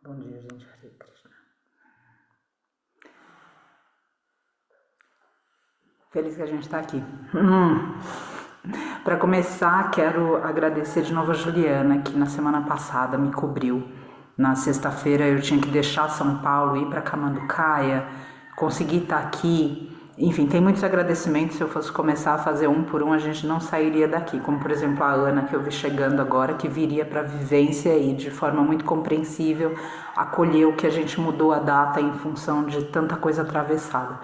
Bom dia, gente. Hare Krishna. Feliz que a gente está aqui. Para começar, quero agradecer de novo a Juliana, que na semana passada me cobriu. Na sexta-feira eu tinha que deixar São Paulo, ir para Camanducaia, conseguir estar aqui. Enfim, tem muitos agradecimentos. Se eu fosse começar a fazer um por um, a gente não sairia daqui. Como, por exemplo, a Ana, que eu vi chegando agora, que viria para a vivência e de forma muito compreensível acolheu que a gente mudou a data em função de tanta coisa atravessada.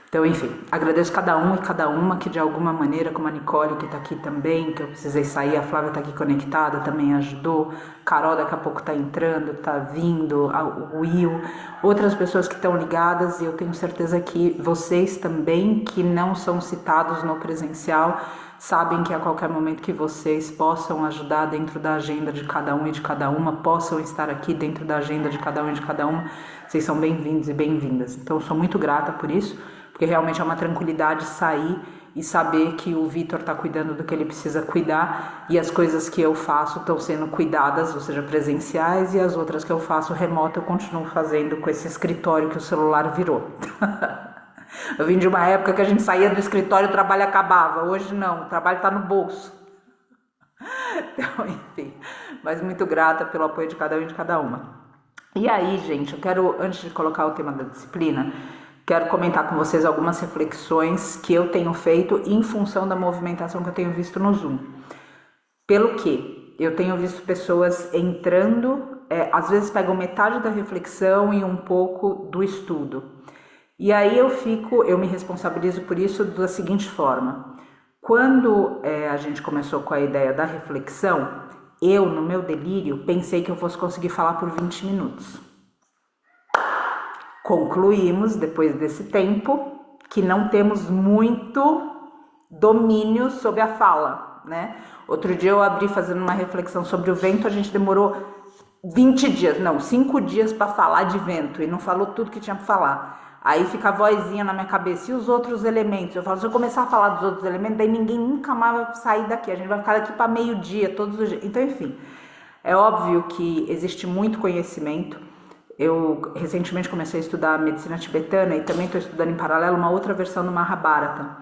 Então, enfim, agradeço cada um e cada uma que de alguma maneira, como a Nicole, que está aqui também, que eu precisei sair, a Flávia está aqui conectada, também ajudou, Carol daqui a pouco está entrando, está vindo, o Will, outras pessoas que estão ligadas, e eu tenho certeza que vocês também, que não são citados no presencial, sabem que a qualquer momento que vocês possam ajudar dentro da agenda de cada um e de cada uma, possam estar aqui dentro da agenda de cada um e de cada uma, vocês são bem-vindos e bem-vindas. Então, eu sou muito grata por isso, porque realmente é uma tranquilidade sair e saber que o Vitor está cuidando do que ele precisa cuidar e as coisas que eu faço estão sendo cuidadas, ou seja, presenciais, e as outras que eu faço remoto eu continuo fazendo com esse escritório que o celular virou. Eu vim de uma época que a gente saía do escritório e o trabalho acabava, hoje não, o trabalho está no bolso. Então, enfim, mas muito grata pelo apoio de cada um e de cada uma. E aí, gente, eu quero, antes de colocar o tema da disciplina, quero comentar com vocês algumas reflexões que eu tenho feito em função da movimentação que eu tenho visto no Zoom. Pelo que eu tenho visto pessoas entrando, às vezes pegam metade da reflexão e um pouco do estudo. E aí eu me responsabilizo por isso da seguinte forma. Quando a gente começou com a ideia da reflexão, eu, no meu delírio, pensei que eu fosse conseguir falar por 20 minutos. Concluímos, depois desse tempo, que não temos muito domínio sobre a fala, né? Outro dia eu abri fazendo uma reflexão sobre o vento, a gente demorou 5 dias para falar de vento e não falou tudo que tinha para falar. Aí fica a vozinha na minha cabeça, e os outros elementos? Eu falo, se eu começar a falar dos outros elementos, daí ninguém nunca mais vai sair daqui, a gente vai ficar daqui para meio-dia, todos os dias. Então, enfim, é óbvio que existe muito conhecimento. Eu recentemente comecei a estudar medicina tibetana e também estou estudando em paralelo uma outra versão do Mahabharata.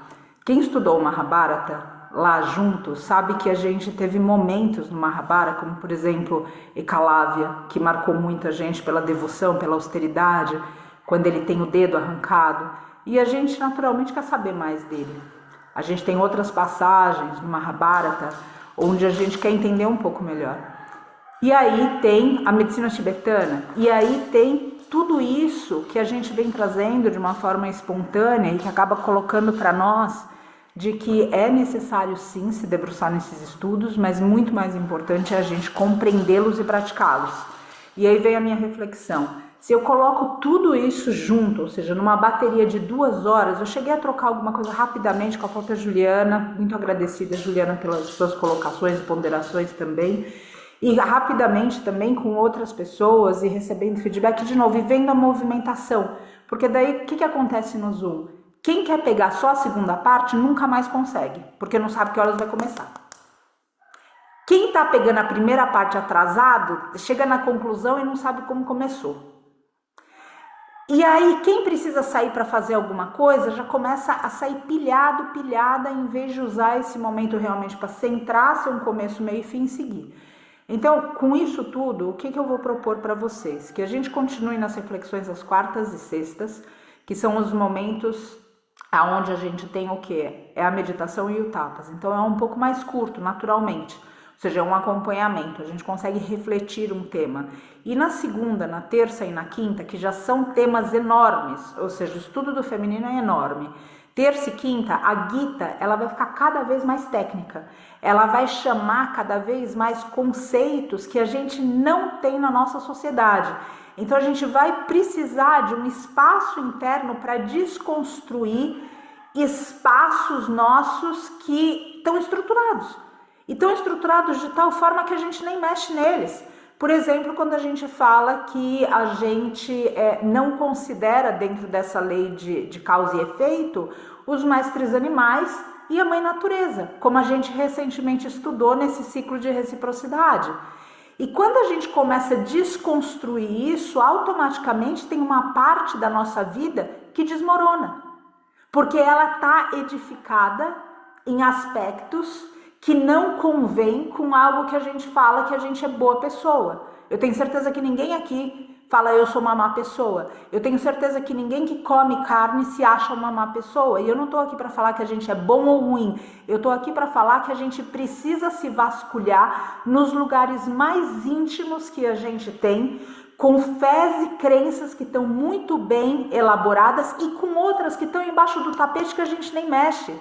Quem estudou o Mahabharata lá junto sabe que a gente teve momentos no Mahabharata, como por exemplo Ekalavya, que marcou muita gente pela devoção, pela austeridade, quando ele tem o dedo arrancado, e a gente naturalmente quer saber mais dele. A gente tem outras passagens no Mahabharata onde a gente quer entender um pouco melhor. E aí tem a medicina tibetana, e aí tem tudo isso que a gente vem trazendo de uma forma espontânea e que acaba colocando para nós de que é necessário sim se debruçar nesses estudos, mas muito mais importante é a gente compreendê-los e praticá-los. E aí vem a minha reflexão. Se eu coloco tudo isso junto, ou seja, numa bateria de 2 horas, eu cheguei a trocar alguma coisa rapidamente com a própria Juliana, muito agradecida, Juliana, pelas suas colocações e ponderações também, e rapidamente também com outras pessoas e recebendo feedback de novo e vendo a movimentação, porque daí o que acontece no Zoom? Quem quer pegar só a segunda parte nunca mais consegue, porque não sabe que horas vai começar. Quem está pegando a primeira parte atrasado, chega na conclusão e não sabe como começou. E aí, quem precisa sair para fazer alguma coisa, já começa a sair pilhada, em vez de usar esse momento realmente para centrar, ser um começo, meio e fim e seguir. Então, com isso tudo, o que eu vou propor para vocês? Que a gente continue nas reflexões às quartas e sextas, que são os momentos onde a gente tem o quê? É a meditação e o tapas. Então, é um pouco mais curto, naturalmente. Ou seja, é um acompanhamento, a gente consegue refletir um tema. E na segunda, na terça e na quinta, que já são temas enormes, ou seja, o estudo do feminino é enorme. Terça e quinta, a Gita, ela vai ficar cada vez mais técnica. Ela vai chamar cada vez mais conceitos que a gente não tem na nossa sociedade. Então a gente vai precisar de um espaço interno para desconstruir espaços nossos que estão estruturados. E estão estruturados de tal forma que a gente nem mexe neles. Por exemplo, quando a gente fala que a gente não considera dentro dessa lei de causa e efeito os mestres animais e a mãe natureza, como a gente recentemente estudou nesse ciclo de reciprocidade. E quando a gente começa a desconstruir isso, automaticamente tem uma parte da nossa vida que desmorona, porque ela está edificada em aspectos que não convém com algo que a gente fala que a gente é boa pessoa. Eu tenho certeza que ninguém aqui fala eu sou uma má pessoa. Eu tenho certeza que ninguém que come carne se acha uma má pessoa. E eu não estou aqui para falar que a gente é bom ou ruim. Eu estou aqui para falar que a gente precisa se vasculhar nos lugares mais íntimos que a gente tem, com fés e crenças que estão muito bem elaboradas e com outras que estão embaixo do tapete que a gente nem mexe.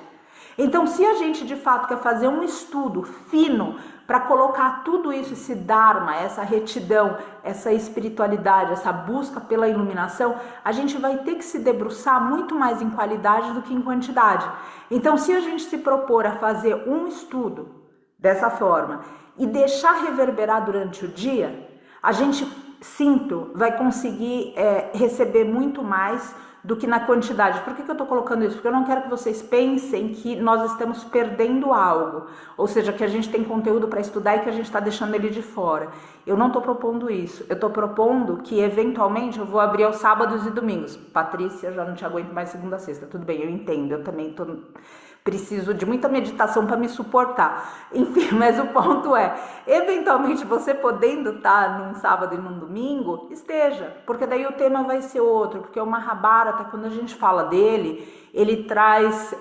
Então, se a gente de fato quer fazer um estudo fino para colocar tudo isso, esse dharma, essa retidão, essa espiritualidade, essa busca pela iluminação, a gente vai ter que se debruçar muito mais em qualidade do que em quantidade. Então, se a gente se propor a fazer um estudo dessa forma e deixar reverberar durante o dia, a gente, sinto, vai conseguir receber muito mais do que na quantidade. Por que eu estou colocando isso? Porque eu não quero que vocês pensem que nós estamos perdendo algo, ou seja, que a gente tem conteúdo para estudar e que a gente está deixando ele de fora. Eu não estou propondo isso. Eu estou propondo que eventualmente eu vou abrir aos sábados e domingos. Patrícia, já não te aguento mais segunda a sexta. Tudo bem, eu entendo. Eu também preciso de muita meditação para me suportar. Enfim, mas o ponto é, eventualmente você podendo estar num sábado e num domingo, esteja, porque daí o tema vai ser outro, porque o Mahabharata, quando a gente fala dele, ele traz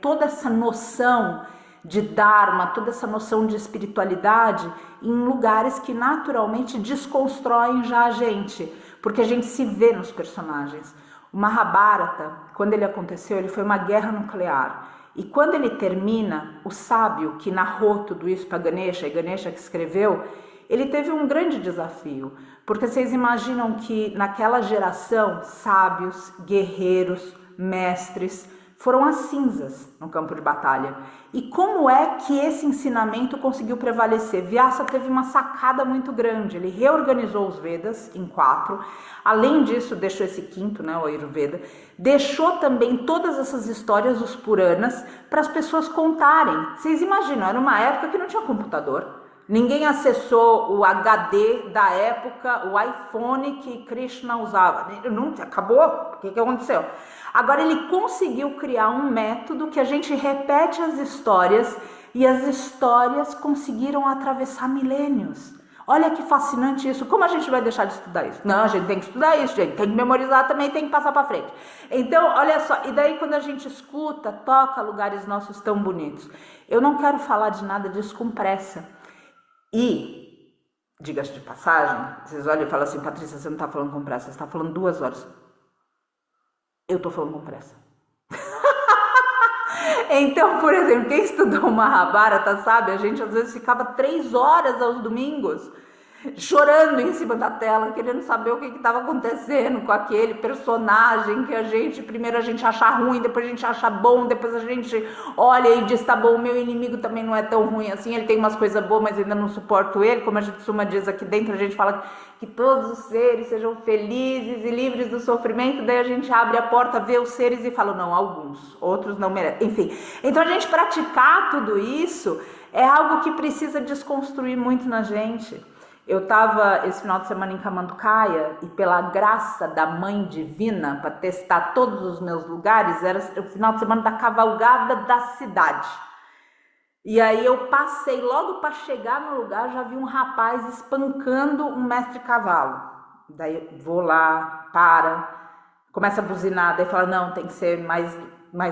toda essa noção de Dharma, toda essa noção de espiritualidade em lugares que naturalmente desconstroem já a gente, porque a gente se vê nos personagens. O Mahabharata, quando ele aconteceu, ele foi uma guerra nuclear. E quando ele termina, o sábio que narrou tudo isso para Ganesha, e Ganesha que escreveu, ele teve um grande desafio, porque vocês imaginam que naquela geração, sábios, guerreiros, mestres, foram as cinzas no campo de batalha. E como é que esse ensinamento conseguiu prevalecer? Vyasa teve uma sacada muito grande, ele reorganizou os Vedas em 4, além disso deixou esse quinto, o Ayurveda, deixou também todas essas histórias, os Puranas, para as pessoas contarem. Vocês imaginam, era uma época que não tinha computador, ninguém acessou o HD da época, o iPhone que Krishna usava, não, acabou, o que aconteceu? Agora ele conseguiu criar um método que a gente repete as histórias e as histórias conseguiram atravessar milênios. Olha que fascinante isso. Como a gente vai deixar de estudar isso? Não, a gente tem que estudar isso, gente. Tem que memorizar também, tem que passar para frente. Então, olha só. E daí quando a gente escuta, toca lugares nossos tão bonitos. Eu não quero falar de nada disso com pressa. E, diga-se de passagem, vocês olham e falam assim, Patrícia, você não está falando com pressa, você está falando 2 horas. Eu tô falando com pressa. Então, por exemplo, quem estudou Mahabharata sabe, a gente às vezes ficava 3 horas aos domingos chorando em cima da tela, querendo saber o que estava acontecendo com aquele personagem que primeiro a gente acha ruim, depois a gente acha bom, depois a gente olha e diz, tá bom, o meu inimigo também não é tão ruim assim, ele tem umas coisas boas, mas ainda não suporto ele, como a gente Suma diz aqui dentro, a gente fala que todos os seres sejam felizes e livres do sofrimento, daí a gente abre a porta, vê os seres e fala, não, alguns, outros não merecem, enfim. Então a gente praticar tudo isso é algo que precisa desconstruir muito na gente. Eu estava esse final de semana em Kamanducaia e pela graça da Mãe Divina, para testar todos os meus lugares, era o final de semana da cavalgada da cidade. E aí eu passei, logo para chegar no lugar, já vi um rapaz espancando um mestre cavalo. Daí eu vou lá, começa a buzinar, daí fala, não, tem que ser mais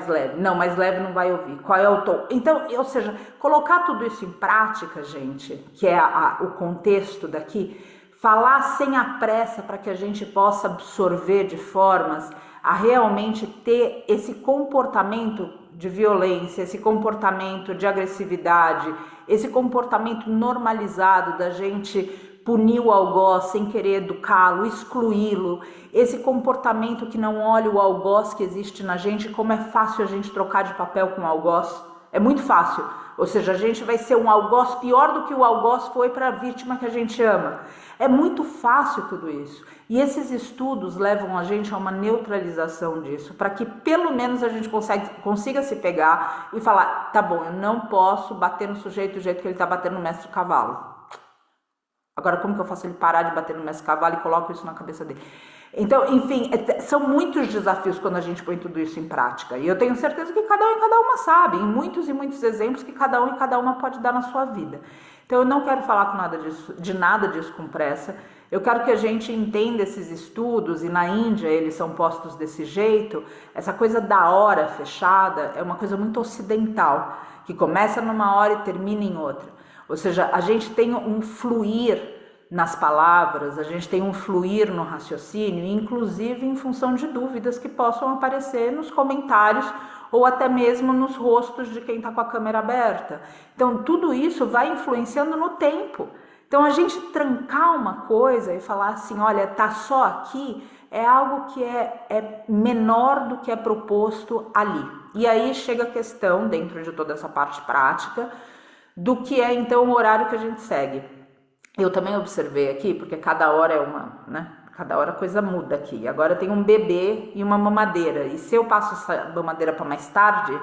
leve. Não, mais leve não vai ouvir. Qual é o tom? Então, ou seja, colocar tudo isso em prática, gente, que é o contexto daqui, falar sem a pressa para que a gente possa absorver de formas a realmente ter esse comportamento de violência, esse comportamento de agressividade, esse comportamento normalizado da gente punir o algoz sem querer educá-lo, excluí-lo, esse comportamento que não olha o algoz que existe na gente, como é fácil a gente trocar de papel com o algoz, é muito fácil, ou seja, a gente vai ser um algoz pior do que o algoz foi para a vítima que a gente ama, é muito fácil tudo isso, e esses estudos levam a gente a uma neutralização disso, para que pelo menos a gente consiga se pegar e falar, tá bom, eu não posso bater no sujeito do jeito que ele está batendo no mestre cavalo. Agora, como que eu faço ele parar de bater no mestre cavalo e coloco isso na cabeça dele? Então, enfim, são muitos desafios quando a gente põe tudo isso em prática. E eu tenho certeza que cada um e cada uma sabe, em muitos e muitos exemplos que cada um e cada uma pode dar na sua vida. Então, eu não quero falar de nada disso com pressa. Eu quero que a gente entenda esses estudos, e na Índia eles são postos desse jeito. Essa coisa da hora fechada é uma coisa muito ocidental, que começa numa hora e termina em outra. Ou seja, a gente tem um fluir nas palavras, a gente tem um fluir no raciocínio, inclusive em função de dúvidas que possam aparecer nos comentários ou até mesmo nos rostos de quem está com a câmera aberta. Então, tudo isso vai influenciando no tempo. Então, a gente trancar uma coisa e falar assim, olha, tá só aqui, é algo que é menor do que é proposto ali. E aí chega a questão, dentro de toda essa parte prática, do que é então o horário que a gente segue. Eu também observei aqui, porque cada hora é uma, né? Cada hora a coisa muda aqui. Agora tem um bebê e uma mamadeira. E se eu passo essa mamadeira para mais tarde,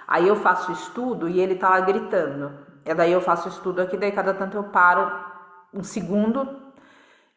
aí eu faço estudo e ele tá lá gritando. E daí eu faço estudo aqui, daí cada tanto eu paro um segundo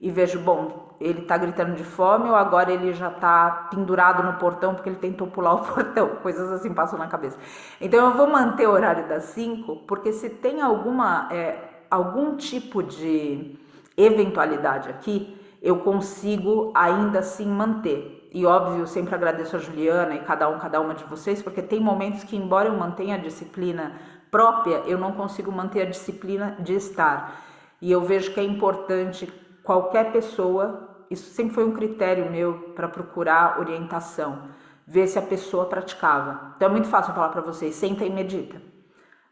e vejo, bom, ele tá gritando de fome ou agora ele já tá pendurado no portão porque ele tentou pular o portão. Coisas assim passam na cabeça. Então eu vou manter o horário das 5, porque se tem algum tipo de eventualidade aqui, eu consigo ainda assim manter. E óbvio, eu sempre agradeço a Juliana e cada uma de vocês, porque tem momentos que, embora eu mantenha a disciplina própria, eu não consigo manter a disciplina de estar. E eu vejo que é importante qualquer pessoa, isso sempre foi um critério meu para procurar orientação, ver se a pessoa praticava. Então é muito fácil eu falar para vocês, senta e medita.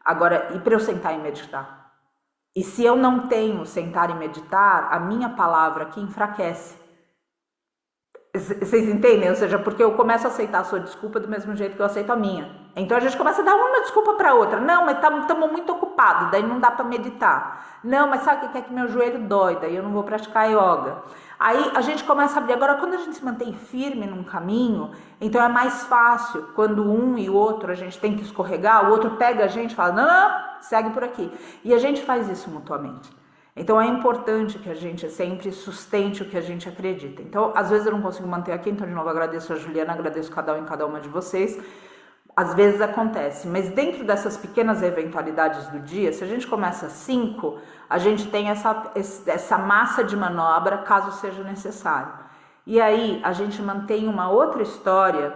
Agora, e para eu sentar e meditar? E se eu não tenho sentar e meditar, a minha palavra aqui enfraquece. Vocês entendem? Ou seja, porque eu começo a aceitar a sua desculpa do mesmo jeito que eu aceito a minha. Então a gente começa a dar uma desculpa para outra. Não, mas estamos muito ocupados, daí não dá para meditar. Não, mas sabe o que é que meu joelho dói, daí eu não vou praticar yoga. Aí a gente começa a abrir. Agora, quando a gente se mantém firme num caminho, então é mais fácil. Quando um e o outro a gente tem que escorregar, o outro pega a gente e fala, não, segue por aqui. E a gente faz isso mutuamente. Então é importante que a gente sempre sustente o que a gente acredita. Então, às vezes eu não consigo manter aqui, então de novo agradeço a Juliana, agradeço cada um e cada uma de vocês. Às vezes acontece, mas dentro dessas pequenas eventualidades do dia, se a gente começa às 5, a gente tem essa massa de manobra caso seja necessário. E aí a gente mantém uma outra história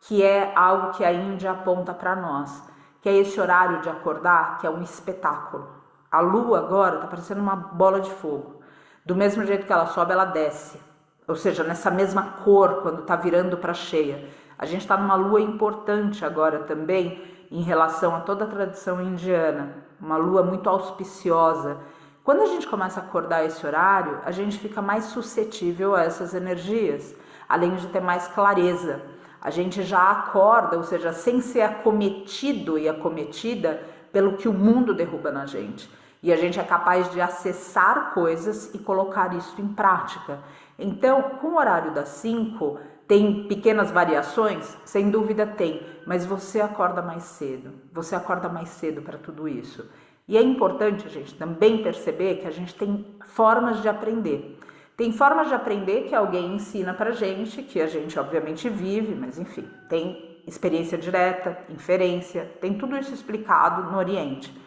que é algo que a Índia aponta para nós, que é esse horário de acordar, que é um espetáculo. A lua agora está parecendo uma bola de fogo. Do mesmo jeito que ela sobe, ela desce. Ou seja, nessa mesma cor, quando está virando para cheia. A gente está numa lua importante agora também, em relação a toda a tradição indiana. Uma lua muito auspiciosa. Quando a gente começa a acordar esse horário, a gente fica mais suscetível a essas energias. Além de ter mais clareza. A gente já acorda, ou seja, sem ser acometido e acometida pelo que o mundo derruba na gente. E a gente é capaz de acessar coisas e colocar isso em prática. Então, com o horário das 5, tem pequenas variações? Sem dúvida tem, mas você acorda mais cedo. Você acorda mais cedo para tudo isso. E é importante a gente também perceber que a gente tem formas de aprender. Tem formas de aprender que alguém ensina pra gente, que a gente obviamente vive, mas enfim, tem experiência direta, inferência, tem tudo isso explicado no Oriente.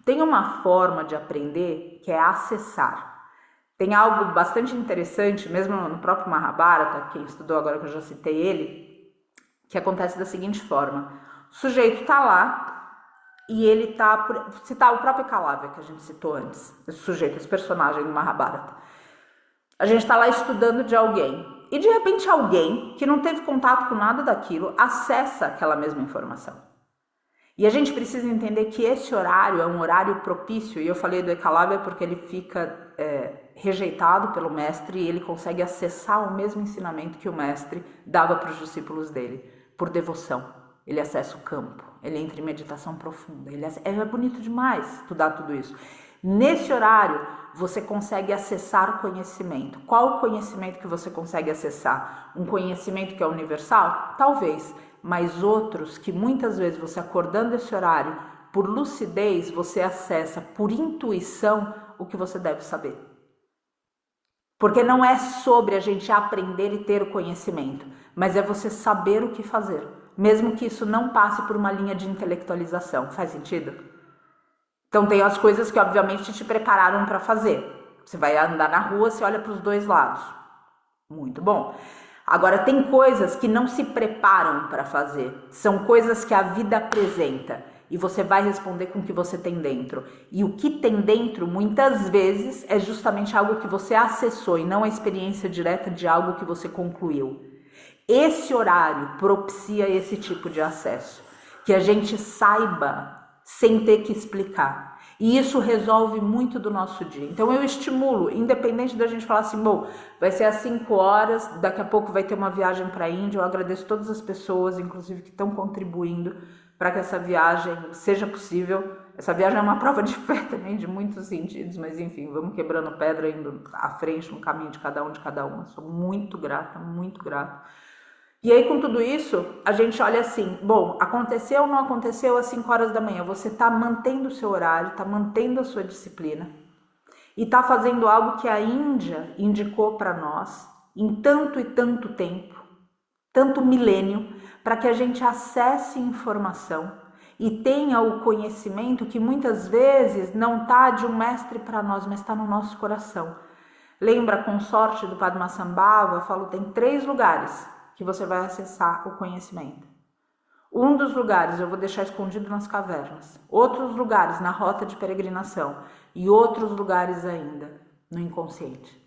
Tem uma forma de aprender que é acessar. Tem algo bastante interessante, mesmo no próprio Mahabharata, quem estudou agora que eu já citei ele, que acontece da seguinte forma. O sujeito está lá e ele está... Citar o próprio Ekalavya, que a gente citou antes. Esse sujeito, esse personagem do Mahabharata. A gente está lá estudando de alguém. E de repente alguém que não teve contato com nada daquilo acessa aquela mesma informação. E a gente precisa entender que esse horário é um horário propício, e eu falei do Ekalavya porque ele fica rejeitado pelo mestre e ele consegue acessar o mesmo ensinamento que o mestre dava para os discípulos dele, por devoção. Ele acessa o campo, ele entra em meditação profunda, é bonito demais estudar tudo isso. Nesse horário, você consegue acessar conhecimento. Qual o conhecimento que você consegue acessar? Um conhecimento que é universal? Talvez. Mas outros que muitas vezes você acordando esse horário, por lucidez, você acessa por intuição o que você deve saber. Porque não é sobre a gente aprender e ter o conhecimento, mas é você saber o que fazer, mesmo que isso não passe por uma linha de intelectualização. Faz sentido? Então tem as coisas que obviamente te prepararam para fazer. Você vai andar na rua, você olha para os dois lados. Muito bom. Agora tem coisas que não se preparam para fazer. São coisas que a vida apresenta. E você vai responder com o que você tem dentro. E o que tem dentro, muitas vezes, é justamente algo que você acessou e não a experiência direta de algo que você concluiu. Esse horário propicia esse tipo de acesso. Que a gente saiba sem ter que explicar. E isso resolve muito do nosso dia. Então eu estimulo, independente da gente falar assim, bom, vai ser às 5 horas, daqui a pouco vai ter uma viagem para a Índia. Eu agradeço todas as pessoas, inclusive, que estão contribuindo para que essa viagem seja possível. Essa viagem é uma prova de fé também, de muitos sentidos, mas enfim, vamos quebrando pedra, indo à frente no caminho de cada uma. Sou muito grata, muito grata. E aí, com tudo isso, a gente olha assim, bom, aconteceu ou não aconteceu às 5 horas da manhã? Você está mantendo o seu horário, está mantendo a sua disciplina e está fazendo algo que a Índia indicou para nós em tanto e tanto tempo, tanto milênio, para que a gente acesse informação e tenha o conhecimento que muitas vezes não está de um mestre para nós, mas está no nosso coração. Lembra a consorte do Padmasambhava? Eu falo, tem 3 lugares que você vai acessar o conhecimento. Um dos lugares eu vou deixar escondido nas cavernas, outros lugares na rota de peregrinação e outros lugares ainda no inconsciente.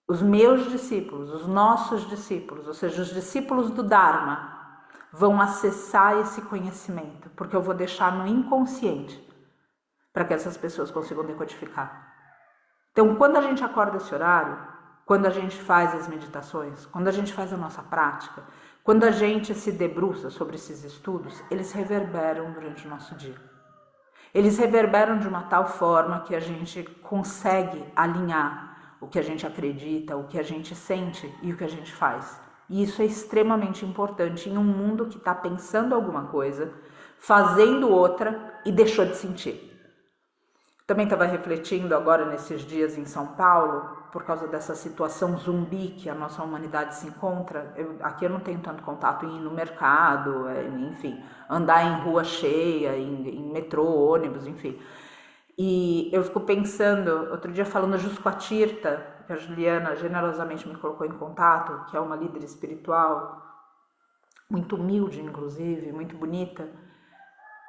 Os meus discípulos, os nossos discípulos, ou seja, os discípulos do Dharma, vão acessar esse conhecimento, porque eu vou deixar no inconsciente para que essas pessoas consigam decodificar. Então, quando a gente acorda esse horário, quando a gente faz as meditações, quando a gente faz a nossa prática, quando a gente se debruça sobre esses estudos, eles reverberam durante o nosso dia. Eles reverberam de uma tal forma que a gente consegue alinhar o que a gente acredita, o que a gente sente e o que a gente faz. E isso é extremamente importante em um mundo que está pensando alguma coisa, fazendo outra e deixou de sentir. Também estava refletindo agora nesses dias em São Paulo, por causa dessa situação zumbi que a nossa humanidade se encontra. Aqui eu não tenho tanto contato em ir no mercado, enfim, andar em rua cheia, em metrô, ônibus, enfim. E eu fico pensando, outro dia falando justo com a Tirta, que a Juliana generosamente me colocou em contato, que é uma líder espiritual, muito humilde inclusive, muito bonita.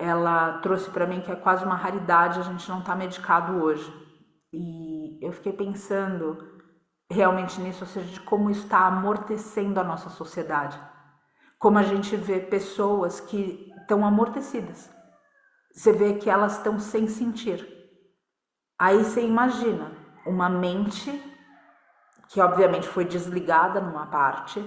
Ela trouxe para mim que é quase uma raridade a gente não estar medicado hoje. E eu fiquei pensando realmente nisso, ou seja, de como isso está amortecendo a nossa sociedade. Como a gente vê pessoas que estão amortecidas. Você vê que elas estão sem sentir. Aí você imagina uma mente que obviamente foi desligada numa parte,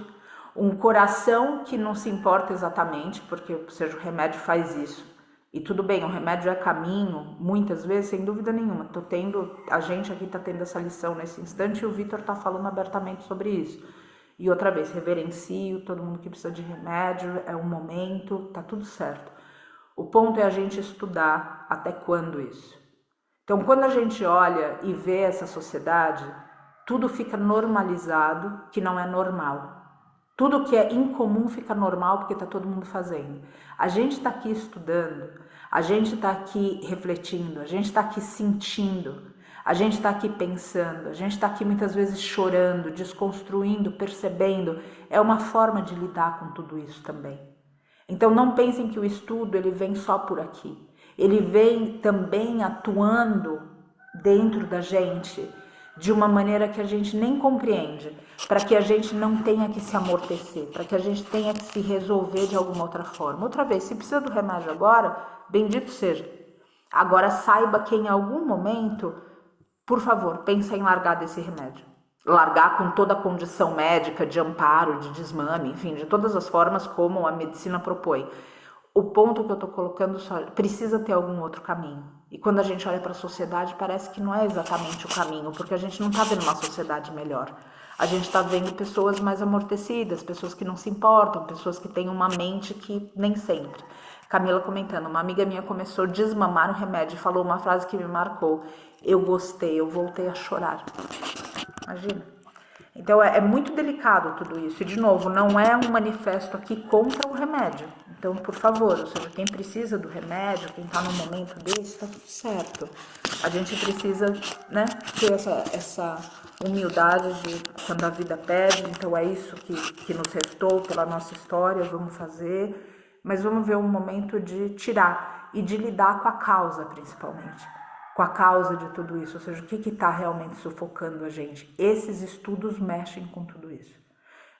um coração que não se importa exatamente, porque ou seja, o remédio faz isso. E tudo bem, o remédio é caminho, muitas vezes, sem dúvida nenhuma. A gente aqui está tendo essa lição nesse instante e o Vitor está falando abertamente sobre isso. E outra vez, reverencio todo mundo que precisa de remédio, é um momento, tá tudo certo. O ponto é a gente estudar até quando isso. Então, quando a gente olha e vê essa sociedade, tudo fica normalizado, que não é normal. Tudo que é incomum fica normal porque está todo mundo fazendo. A gente está aqui estudando, a gente está aqui refletindo, a gente está aqui sentindo, a gente está aqui pensando, a gente está aqui muitas vezes chorando, desconstruindo, percebendo. É uma forma de lidar com tudo isso também. Então não pensem que o estudo ele vem só por aqui. Ele vem também atuando dentro da gente de uma maneira que a gente nem compreende, para que a gente não tenha que se amortecer, para que a gente tenha que se resolver de alguma outra forma. Outra vez, se precisa do remédio agora, bendito seja. Agora saiba que em algum momento, por favor, pense em largar desse remédio. Largar com toda a condição médica, de amparo, de desmame, enfim, de todas as formas como a medicina propõe. O ponto que eu estou colocando só precisa ter algum outro caminho. E quando a gente olha para a sociedade, parece que não é exatamente o caminho, porque a gente não está vendo uma sociedade melhor. A gente está vendo pessoas mais amortecidas, pessoas que não se importam, pessoas que têm uma mente que nem sempre. Camila comentando, uma amiga minha começou a desmamar o remédio e falou uma frase que me marcou. Eu gostei, eu voltei a chorar. Imagina. Então é muito delicado tudo isso. E de novo, não é um manifesto aqui contra o remédio. Então, por favor, ou seja, quem precisa do remédio, quem está num momento desse, tá tudo certo. A gente precisa, né, ter essa humildade de quando a vida pede. Então é isso que nos restou pela nossa história, vamos fazer. Mas vamos ver um momento de tirar e de lidar com a causa, principalmente. Com a causa de tudo isso, ou seja, o que está realmente sufocando a gente. Esses estudos mexem com tudo isso.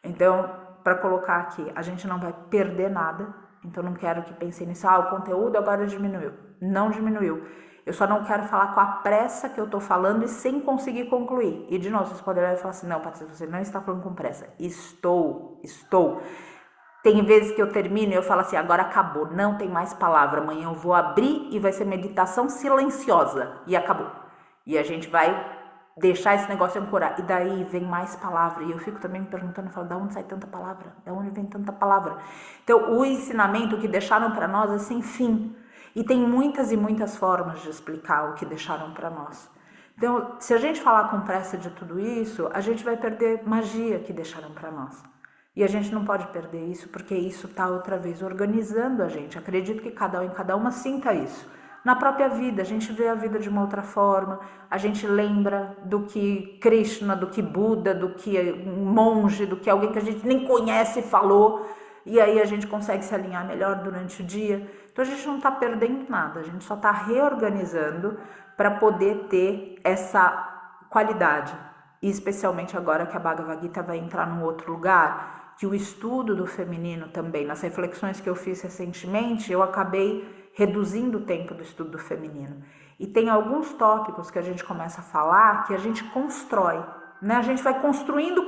Então, para colocar aqui, a gente não vai perder nada, então não quero que pensem nisso, o conteúdo agora diminuiu. Não diminuiu. Eu só não quero falar com a pressa que eu estou falando e sem conseguir concluir. E de novo, vocês podem olhar e falar assim, não, Patrícia, você não está falando com pressa. Estou. Tem vezes que eu termino e eu falo assim, agora acabou, não tem mais palavra, amanhã eu vou abrir e vai ser meditação silenciosa, e acabou. E a gente vai deixar esse negócio ancorar, e daí vem mais palavra, e eu fico também me perguntando, falo, da onde sai tanta palavra? Da onde vem tanta palavra? Então, o ensinamento que deixaram para nós é sem fim, e tem muitas e muitas formas de explicar o que deixaram para nós. Então, se a gente falar com pressa de tudo isso, a gente vai perder magia que deixaram para nós. E a gente não pode perder isso, porque isso está outra vez organizando a gente. Acredito que cada um e cada uma sinta isso. Na própria vida, a gente vê a vida de uma outra forma, a gente lembra do que Krishna, do que Buda, do que um monge, do que alguém que a gente nem conhece falou, e aí a gente consegue se alinhar melhor durante o dia. Então a gente não está perdendo nada, a gente só está reorganizando para poder ter essa qualidade. E especialmente agora que a Bhagavad Gita vai entrar num outro lugar, que o estudo do feminino também, nas reflexões que eu fiz recentemente, eu acabei reduzindo o tempo do estudo do feminino. E tem alguns tópicos que a gente começa a falar que a gente constrói, né? A gente vai construindo,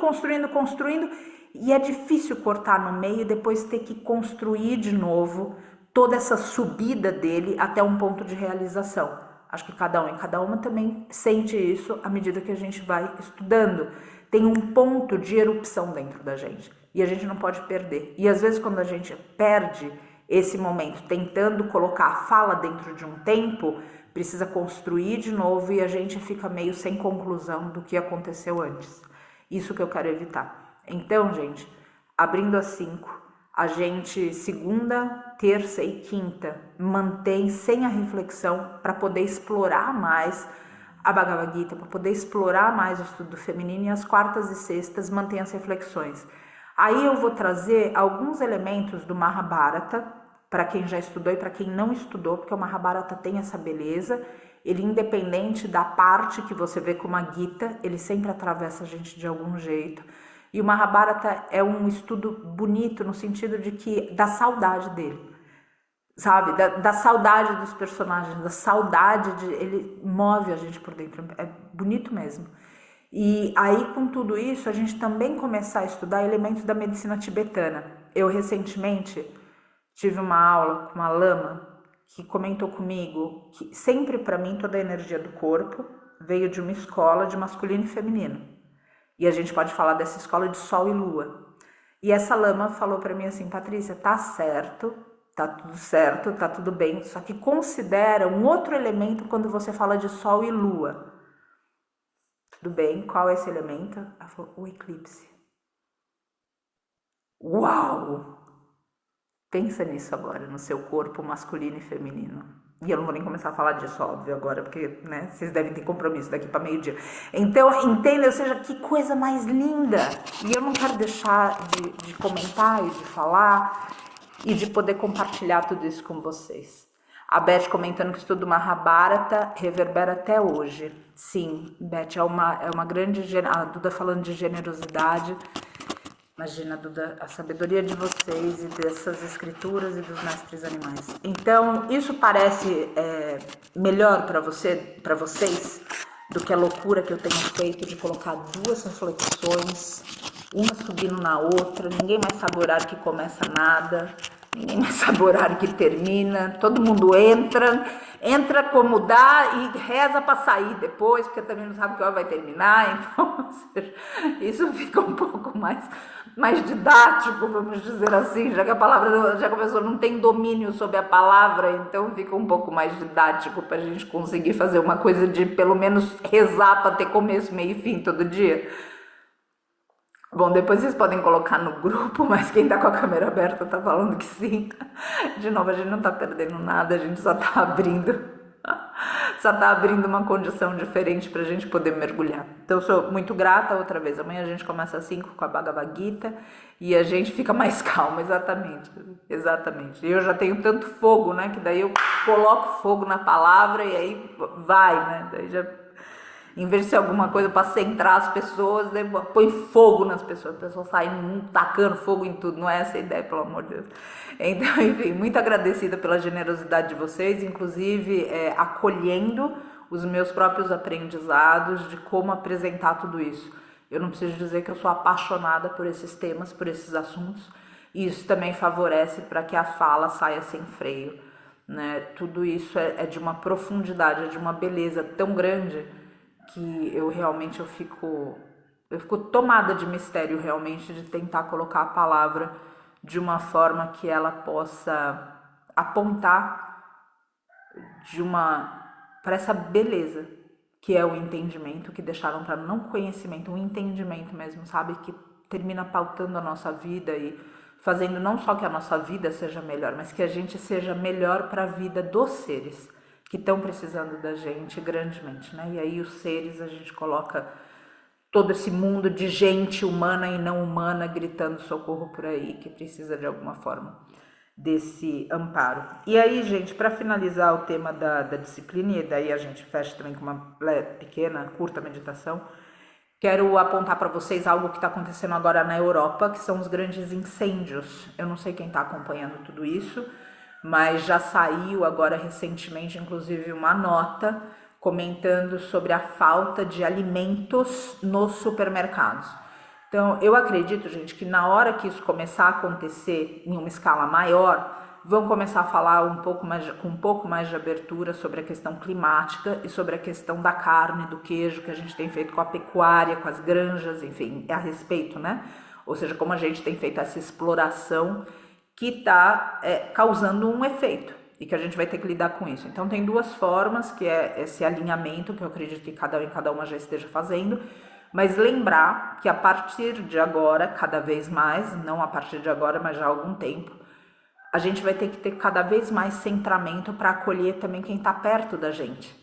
e é difícil cortar no meio e depois ter que construir de novo toda essa subida dele até um ponto de realização. Acho que cada um e cada uma também sente isso à medida que a gente vai estudando. Tem um ponto de erupção dentro da gente e a gente não pode perder. E às vezes quando a gente perde esse momento tentando colocar a fala dentro de um tempo, precisa construir de novo e a gente fica meio sem conclusão do que aconteceu antes. Isso que eu quero evitar. Então, gente, abrindo às 5, a gente segunda, terça e quinta mantém sem a reflexão para poder explorar mais a Bhagavad Gita, para poder explorar mais o estudo feminino, e às quartas e sextas mantém as reflexões. Aí eu vou trazer alguns elementos do Mahabharata, para quem já estudou e para quem não estudou, porque o Mahabharata tem essa beleza, ele independente da parte que você vê como a Gita, ele sempre atravessa a gente de algum jeito. E o Mahabharata é um estudo bonito no sentido de que da saudade dele, sabe? Da saudade dos personagens, da saudade de... Ele move a gente por dentro, é bonito mesmo. E aí com tudo isso a gente também começar a estudar elementos da medicina tibetana. Eu recentemente tive uma aula com uma lama que comentou comigo que sempre para mim toda a energia do corpo veio de uma escola de masculino e feminino. E a gente pode falar dessa escola de sol e lua. E essa lama falou para mim assim, Patrícia, tá certo, tá tudo certo, tá tudo bem, só que considera um outro elemento quando você fala de sol e lua. Tudo bem, qual é esse elemento? Ela falou, o eclipse. Uau! Pensa nisso agora, no seu corpo masculino e feminino. E eu não vou nem começar a falar disso, óbvio, agora, porque, né, vocês devem ter compromisso daqui para meio-dia. Então, entenda, ou seja, que coisa mais linda. E eu não quero deixar de comentar e de falar e de poder compartilhar tudo isso com vocês. A Beth comentando que o estudo Mahabharata reverbera até hoje. Sim, Beth, é uma grande... A Duda falando de generosidade. Imagina, Duda, a sabedoria de vocês e dessas escrituras e dos mestres animais. Então, isso parece melhor para vocês do que a loucura que eu tenho feito de colocar duas reflexões, uma subindo na outra, ninguém mais sabe o horário que começa nada, ninguém mais sabe o horário que termina, todo mundo entra como dá e reza para sair depois, porque também não sabe que hora vai terminar, então, ou seja, isso fica um pouco mais mais didático, vamos dizer assim, já que a pessoa não tem domínio sobre a palavra, então fica um pouco mais didático para a gente conseguir fazer uma coisa de pelo menos rezar para ter começo, meio e fim todo dia. Bom, depois vocês podem colocar no grupo, mas quem tá com a câmera aberta tá falando que sim. De novo, a gente não tá perdendo nada, a gente só tá abrindo. Só tá abrindo uma condição diferente pra gente poder mergulhar. Então, eu sou muito grata outra vez. Amanhã a gente começa às 5 com a Bhagavad Gita e a gente fica mais calmo, exatamente. Exatamente. E eu já tenho tanto fogo, né? Que daí eu coloco fogo na palavra e aí vai, né? Daí já, em vez de ser alguma coisa para centrar as pessoas, põe fogo nas pessoas. As pessoas saem tacando fogo em tudo. Não é essa a ideia, pelo amor de Deus. Então, enfim, muito agradecida pela generosidade de vocês, inclusive acolhendo os meus próprios aprendizados de como apresentar tudo isso. Eu não preciso dizer que eu sou apaixonada por esses temas, por esses assuntos, e isso também favorece para que a fala saia sem freio, né? Tudo isso é de uma profundidade, é de uma beleza tão grande que eu realmente eu fico tomada de mistério realmente de tentar colocar a palavra de uma forma que ela possa apontar para essa beleza que é o entendimento, que deixaram para não conhecimento, um entendimento mesmo, sabe, que termina pautando a nossa vida e fazendo não só que a nossa vida seja melhor, mas que a gente seja melhor para a vida dos seres que estão precisando da gente grandemente, né? E aí os seres, a gente coloca todo esse mundo de gente humana e não humana gritando socorro por aí, que precisa de alguma forma desse amparo. E aí, gente, para finalizar o tema da disciplina, e daí a gente fecha também com uma pequena, curta meditação, quero apontar para vocês algo que está acontecendo agora na Europa, que são os grandes incêndios. Eu não sei quem está acompanhando tudo isso, mas já saiu agora recentemente, inclusive, uma nota comentando sobre a falta de alimentos nos supermercados. Então, eu acredito, gente, que na hora que isso começar a acontecer em uma escala maior, vão começar a falar com um pouco mais de abertura sobre a questão climática e sobre a questão da carne, do queijo que a gente tem feito com a pecuária, com as granjas, enfim, a respeito, né? Ou seja, como a gente tem feito essa exploração que está causando um efeito e que a gente vai ter que lidar com isso. Então tem duas formas, que é esse alinhamento, que eu acredito que cada uma já esteja fazendo, mas lembrar que a partir de agora, cada vez mais, não a partir de agora, mas já há algum tempo, a gente vai ter que ter cada vez mais centramento para acolher também quem está perto da gente.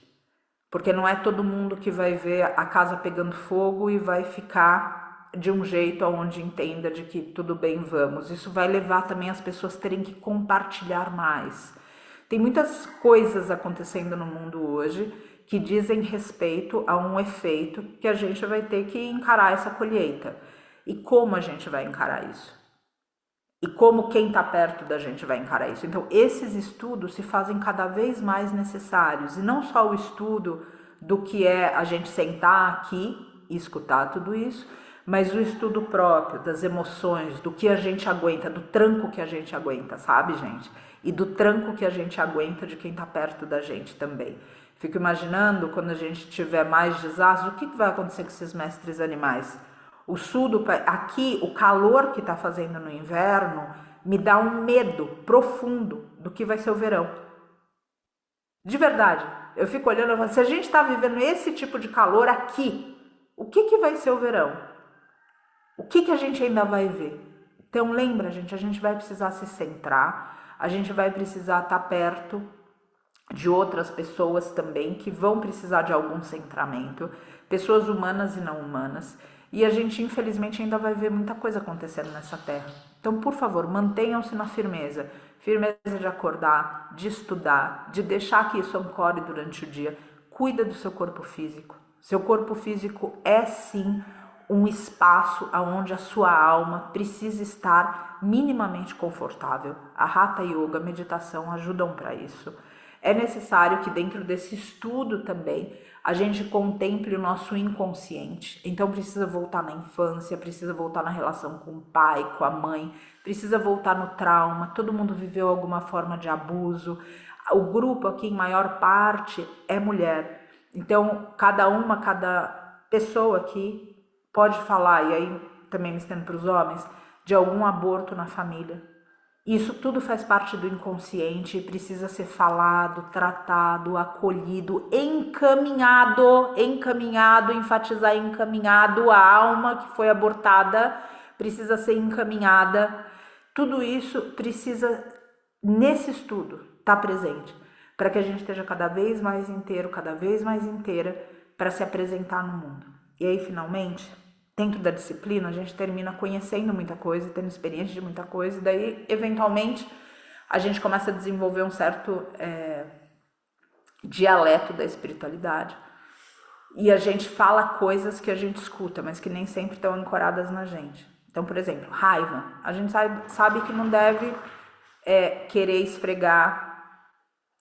Porque não é todo mundo que vai ver a casa pegando fogo e vai ficar de um jeito onde entenda de que tudo bem, vamos. Isso vai levar também as pessoas terem que compartilhar mais. Tem muitas coisas acontecendo no mundo hoje que dizem respeito a um efeito que a gente vai ter que encarar essa colheita. E como a gente vai encarar isso? E como quem está perto da gente vai encarar isso? Então, esses estudos se fazem cada vez mais necessários. E não só o estudo do que é a gente sentar aqui e escutar tudo isso, mas o estudo próprio das emoções, do que a gente aguenta, do tranco que a gente aguenta, sabe, gente? E do tranco que a gente aguenta de quem está perto da gente também. Fico imaginando, quando a gente tiver mais desastres, o que vai acontecer com esses mestres animais? O sul aqui, o calor que está fazendo no inverno, me dá um medo profundo do que vai ser o verão. De verdade, eu fico olhando e falo, se a gente está vivendo esse tipo de calor aqui, o que vai ser o verão? O que a gente ainda vai ver? Então lembra, gente, a gente vai precisar se centrar, a gente vai precisar estar perto de outras pessoas também que vão precisar de algum centramento, pessoas humanas e não humanas, e a gente infelizmente ainda vai ver muita coisa acontecendo nessa terra. Então, por favor, mantenham-se na firmeza, firmeza de acordar, de estudar, de deixar que isso ancore durante o dia. Cuida do seu corpo físico. Seu corpo físico é sim um espaço onde a sua alma precisa estar minimamente confortável. A Hatha Yoga, a meditação ajudam para isso. É necessário que dentro desse estudo também a gente contemple o nosso inconsciente. Então precisa voltar na infância, precisa voltar na relação com o pai, com a mãe, precisa voltar no trauma. Todo mundo viveu alguma forma de abuso. O grupo aqui, em maior parte, é mulher. Então cada pessoa aqui pode falar, e aí também me estendo para os homens, de algum aborto na família. Isso tudo faz parte do inconsciente e precisa ser falado, tratado, acolhido, encaminhado, enfatizar encaminhado, a alma que foi abortada precisa ser encaminhada. Tudo isso precisa, nesse estudo, estar presente, para que a gente esteja cada vez mais inteiro, cada vez mais inteira, para se apresentar no mundo. E aí, finalmente, dentro da disciplina, a gente termina conhecendo muita coisa, tendo experiência de muita coisa, e daí, eventualmente, a gente começa a desenvolver um certo dialeto da espiritualidade. E a gente fala coisas que a gente escuta, mas que nem sempre estão ancoradas na gente. Então, por exemplo, raiva. A gente sabe que não deve querer esfregar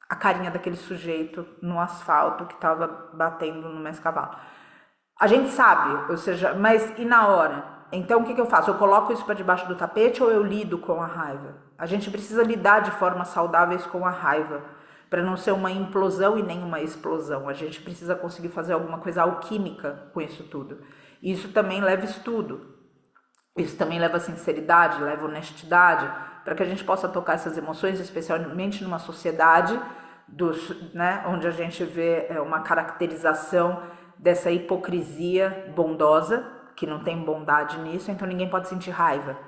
a carinha daquele sujeito no asfalto que estava batendo no mescavalo. A gente sabe, ou seja, mas e na hora? Então o que eu faço? Eu coloco isso para debaixo do tapete ou eu lido com a raiva? A gente precisa lidar de formas saudáveis com a raiva, para não ser uma implosão e nem uma explosão. A gente precisa conseguir fazer alguma coisa alquímica com isso tudo. Isso também leva estudo. Isso também leva sinceridade, leva honestidade, para que a gente possa tocar essas emoções, especialmente numa sociedade onde a gente vê uma caracterização dessa hipocrisia bondosa, que não tem bondade nisso, então ninguém pode sentir raiva.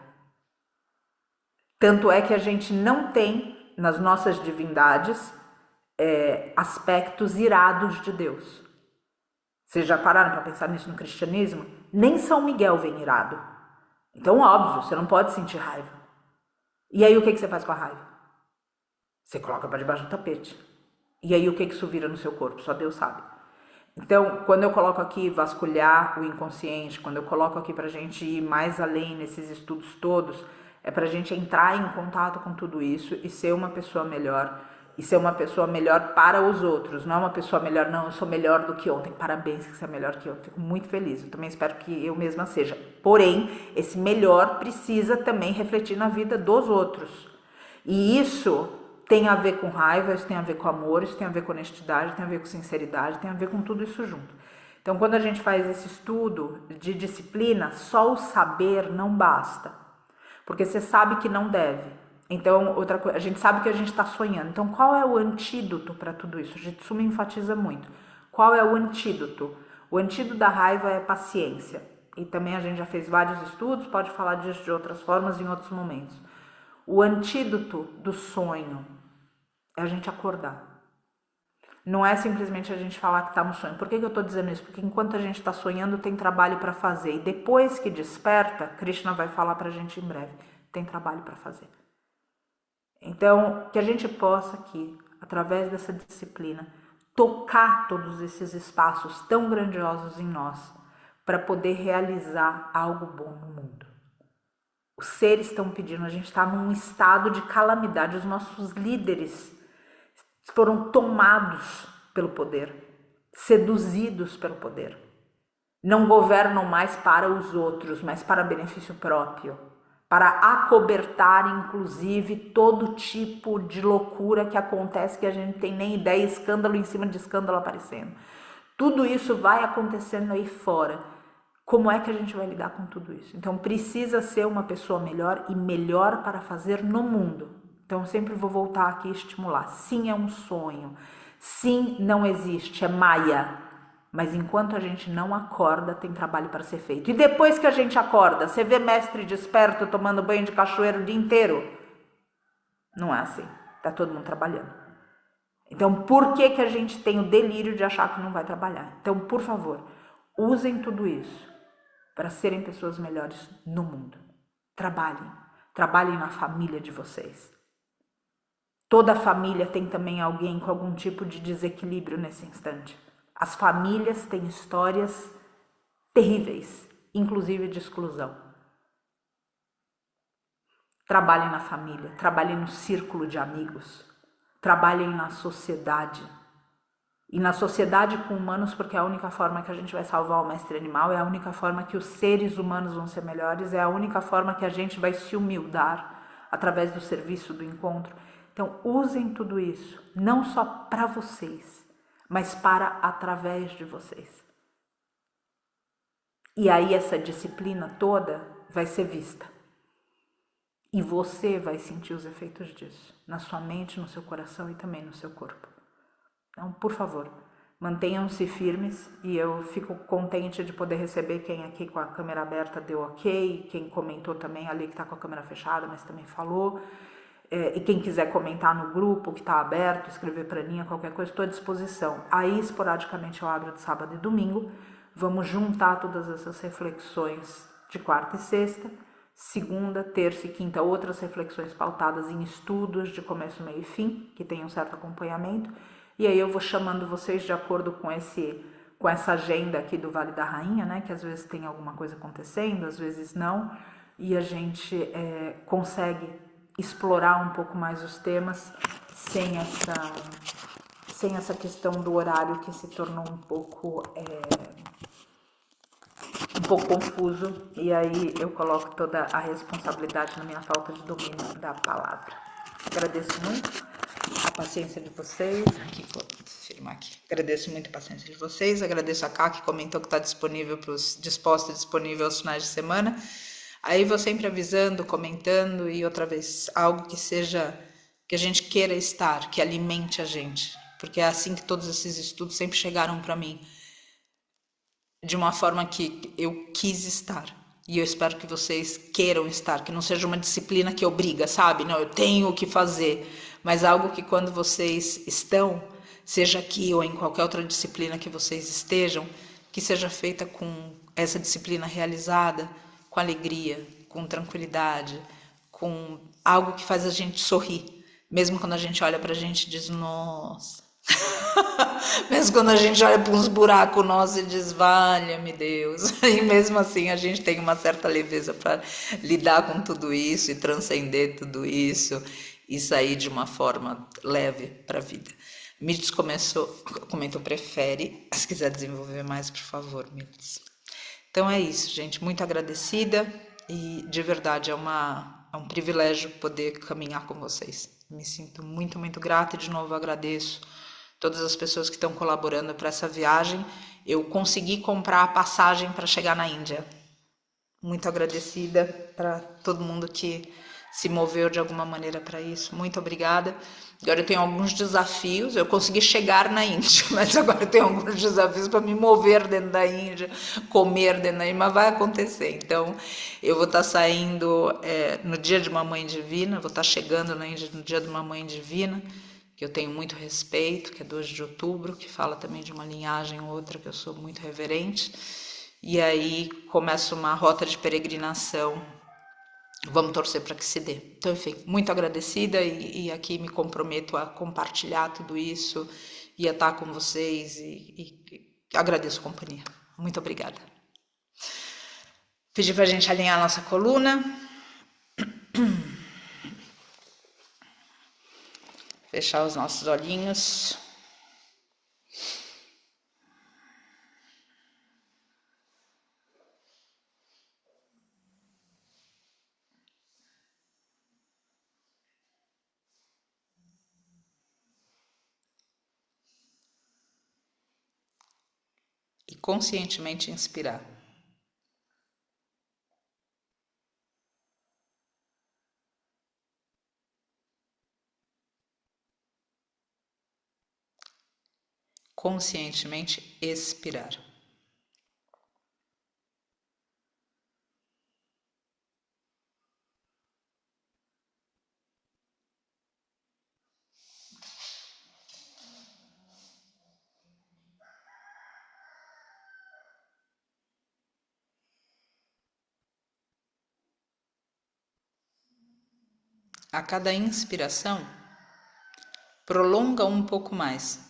Tanto é que a gente não tem nas nossas divindades aspectos irados de Deus. Vocês já pararam para pensar nisso no cristianismo? Nem São Miguel vem irado. Então, óbvio, você não pode sentir raiva. E aí, o que você faz com a raiva? Você coloca para debaixo do tapete. E aí, o que isso vira no seu corpo? Só Deus sabe. Então, quando eu coloco aqui vasculhar o inconsciente, quando eu coloco aqui para a gente ir mais além nesses estudos todos, é para a gente entrar em contato com tudo isso e ser uma pessoa melhor. E ser uma pessoa melhor para os outros, não é uma pessoa melhor, não, eu sou melhor do que ontem, parabéns que você é melhor que eu, fico muito feliz, eu também espero que eu mesma seja. Porém, esse melhor precisa também refletir na vida dos outros. E isso tem a ver com raiva, isso tem a ver com amor, isso tem a ver com honestidade, tem a ver com sinceridade, tem a ver com tudo isso junto. Então, quando a gente faz esse estudo de disciplina, só o saber não basta, porque você sabe que não deve. Então, outra coisa, a gente sabe que a gente está sonhando. Então, qual é o antídoto para tudo isso? A gente Jitsu enfatiza muito. Qual é o antídoto? O antídoto da raiva é paciência. E também a gente já fez vários estudos, pode falar disso de outras formas em outros momentos. O antídoto do sonho é a gente acordar. Não é simplesmente a gente falar que está no sonho. Por que eu estou dizendo isso? Porque enquanto a gente está sonhando, tem trabalho para fazer. E depois que desperta, Krishna vai falar para a gente em breve, tem trabalho para fazer. Então, que a gente possa aqui, através dessa disciplina, tocar todos esses espaços tão grandiosos em nós, para poder realizar algo bom no mundo. Os seres estão pedindo, a gente está num estado de calamidade, os nossos líderes foram tomados pelo poder, seduzidos pelo poder. Não governam mais para os outros, mas para benefício próprio. Para acobertar, inclusive, todo tipo de loucura que acontece, que a gente não tem nem ideia, escândalo em cima de escândalo aparecendo. Tudo isso vai acontecendo aí fora. Como é que a gente vai lidar com tudo isso? Então, precisa ser uma pessoa melhor e melhor para fazer no mundo. Então, eu sempre vou voltar aqui e estimular. Sim, é um sonho. Sim, não existe, é maia. Mas enquanto a gente não acorda, tem trabalho para ser feito. E depois que a gente acorda, você vê mestre desperto tomando banho de cachoeiro o dia inteiro? Não é assim. Tá todo mundo trabalhando. Então, por que a gente tem o delírio de achar que não vai trabalhar? Então, por favor, usem tudo isso para serem pessoas melhores no mundo. Trabalhem. Trabalhem na família de vocês. Toda família tem também alguém com algum tipo de desequilíbrio nesse instante. As famílias têm histórias terríveis, inclusive de exclusão. Trabalhem na família, trabalhem no círculo de amigos, trabalhem na sociedade. E na sociedade com humanos, porque é a única forma que a gente vai salvar o mestre animal, é a única forma que os seres humanos vão ser melhores, é a única forma que a gente vai se humildar através do serviço, do encontro. Então, usem tudo isso, não só para vocês, mas para através de vocês. E aí essa disciplina toda vai ser vista. E você vai sentir os efeitos disso, na sua mente, no seu coração e também no seu corpo. Então, por favor, mantenham-se firmes e eu fico contente de poder receber quem aqui com a câmera aberta deu ok, quem comentou também ali que está com a câmera fechada, mas também falou. E quem quiser comentar no grupo que está aberto, escrever pra Aninha, qualquer coisa, estou à disposição. Aí, esporadicamente, eu abro de sábado e domingo. Vamos juntar todas essas reflexões de quarta e sexta, segunda, terça e quinta, outras reflexões pautadas em estudos de começo, meio e fim, que tem um certo acompanhamento. E aí eu vou chamando vocês de acordo com essa agenda aqui do Vale da Rainha, né? Que às vezes tem alguma coisa acontecendo, às vezes não. E a gente consegue explorar um pouco mais os temas sem essa questão do horário que se tornou um pouco confuso, e aí eu coloco toda a responsabilidade na minha falta de domínio da palavra. Agradeço muito a paciência de vocês. Agradeço muito a paciência de vocês. Agradeço a Ká, que comentou que está disponível disponível aos finais de semana. Aí vou sempre avisando, comentando, e outra vez, algo que seja, que a gente queira estar, que alimente a gente. Porque é assim que todos esses estudos sempre chegaram para mim, de uma forma que eu quis estar. E eu espero que vocês queiram estar, que não seja uma disciplina que obriga, sabe? Não, eu tenho que fazer. Mas algo que quando vocês estão, seja aqui ou em qualquer outra disciplina que vocês estejam, que seja feita com essa disciplina realizada, com alegria, com tranquilidade, com algo que faz a gente sorrir. Mesmo quando a gente olha pra gente e diz, nossa. Mesmo quando a gente olha para uns buracos nossos e diz, valha-me Deus. E mesmo assim a gente tem uma certa leveza para lidar com tudo isso e transcender tudo isso e sair de uma forma leve para a vida. Mirtz comentou prefere. Se quiser desenvolver mais, por favor, Mirtz. Então é isso, gente. Muito agradecida e de verdade é um privilégio poder caminhar com vocês. Me sinto muito, muito grata e de novo agradeço todas as pessoas que estão colaborando para essa viagem. Eu consegui comprar a passagem para chegar na Índia. Muito agradecida para todo mundo que se moveu de alguma maneira para isso. Muito obrigada. Agora eu tenho alguns desafios. Eu consegui chegar na Índia, mas agora eu tenho alguns desafios para me mover dentro da Índia, comer dentro da Índia, mas vai acontecer. Então, eu vou estar saindo no dia de Mamãe Divina, vou estar chegando na Índia no dia de Mamãe Divina, que eu tenho muito respeito, que é 2 de outubro, que fala também de uma linhagem ou outra que eu sou muito reverente. E aí começa uma rota de peregrinação. Vamos torcer para que se dê. Então, enfim, muito agradecida e aqui me comprometo a compartilhar tudo isso e a estar com vocês e agradeço a companhia. Muito obrigada. Pedir para a gente alinhar a nossa coluna. Fechar os nossos olhinhos. E conscientemente inspirar. Conscientemente expirar. A cada inspiração, prolonga um pouco mais.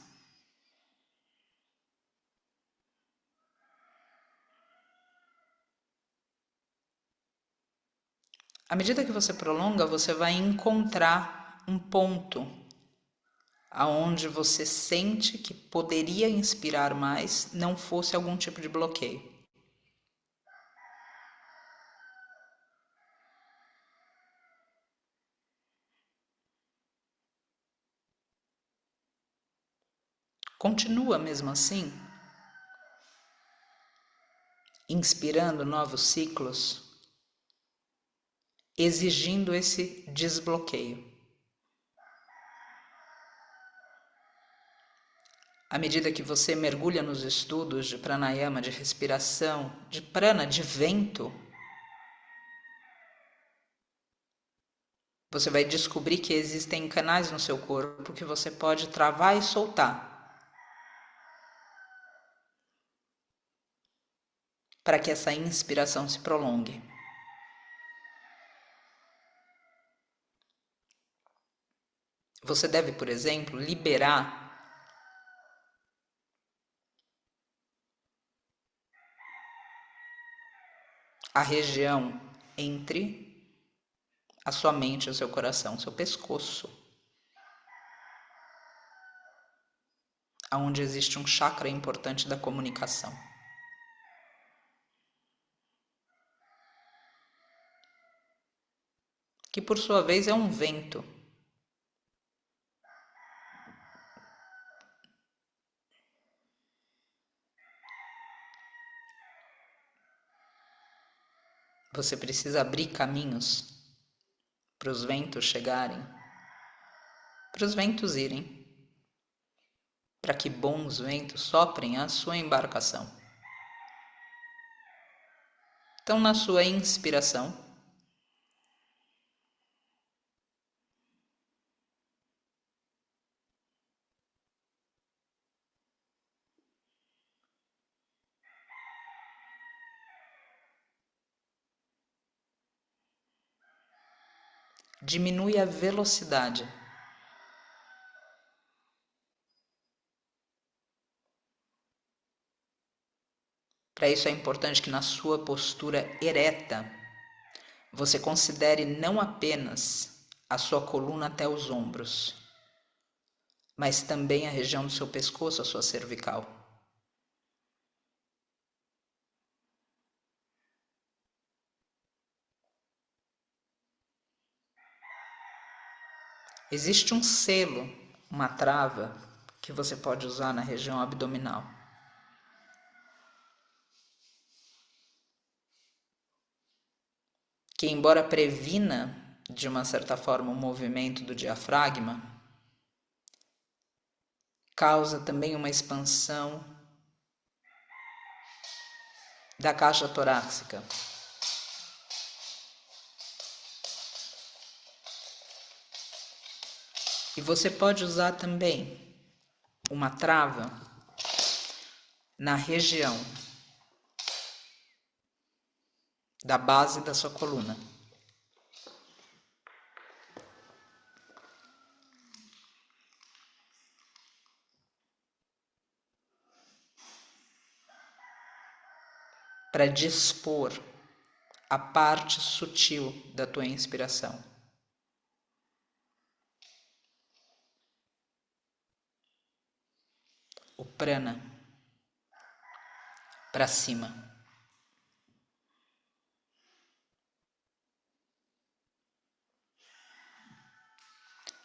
À medida que você prolonga, você vai encontrar um ponto aonde você sente que poderia inspirar mais, não fosse algum tipo de bloqueio. Continua mesmo assim, inspirando novos ciclos, exigindo esse desbloqueio. À medida que você mergulha nos estudos de pranayama, de respiração, de prana, de vento, você vai descobrir que existem canais no seu corpo que você pode travar e soltar para que essa inspiração se prolongue. Você deve, por exemplo, liberar a região entre a sua mente e o seu coração, seu pescoço, onde existe um chakra importante da comunicação. Que por sua vez é um vento. Você precisa abrir caminhos para os ventos chegarem, para os ventos irem, para que bons ventos soprem a sua embarcação. Então, na sua inspiração, diminui a velocidade. Para isso é importante que na sua postura ereta, você considere não apenas a sua coluna até os ombros, mas também a região do seu pescoço, a sua cervical. Existe um selo, uma trava, que você pode usar na região abdominal. Que, embora previna, de uma certa forma, o movimento do diafragma, causa também uma expansão da caixa torácica. E você pode usar também uma trava na região da base da sua coluna. Para dispor a parte sutil da tua inspiração. O prana para cima.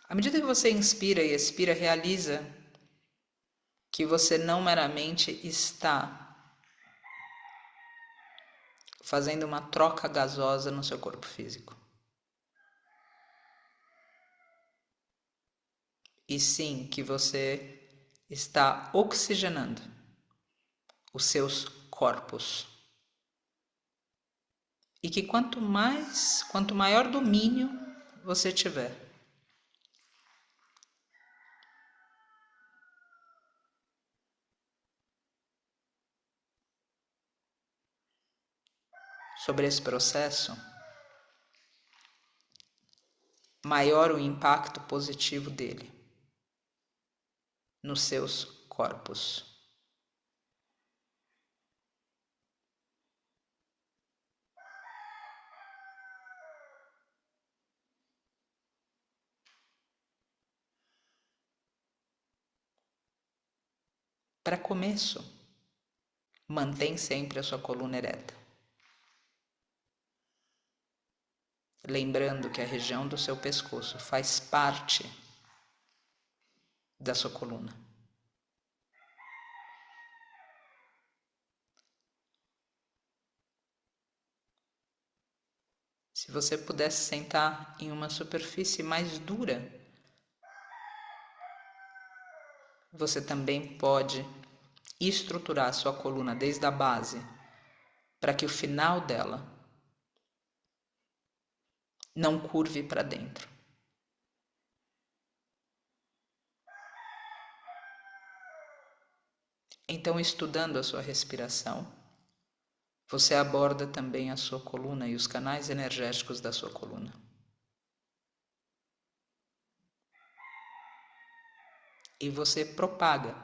À medida que você inspira e expira, realiza que você não meramente está fazendo uma troca gasosa no seu corpo físico, e sim que você está oxigenando os seus corpos. E que quanto maior domínio você tiver sobre esse processo, maior o impacto positivo dele nos seus corpos. Para começo, mantém sempre a sua coluna ereta. Lembrando que a região do seu pescoço faz parte da sua coluna. Se Se você pudesse sentar em uma superfície mais dura, você também pode estruturar a sua coluna desde a base, para que o final dela não curve para dentro. Então, estudando a sua respiração, você aborda também a sua coluna e os canais energéticos da sua coluna. E você propaga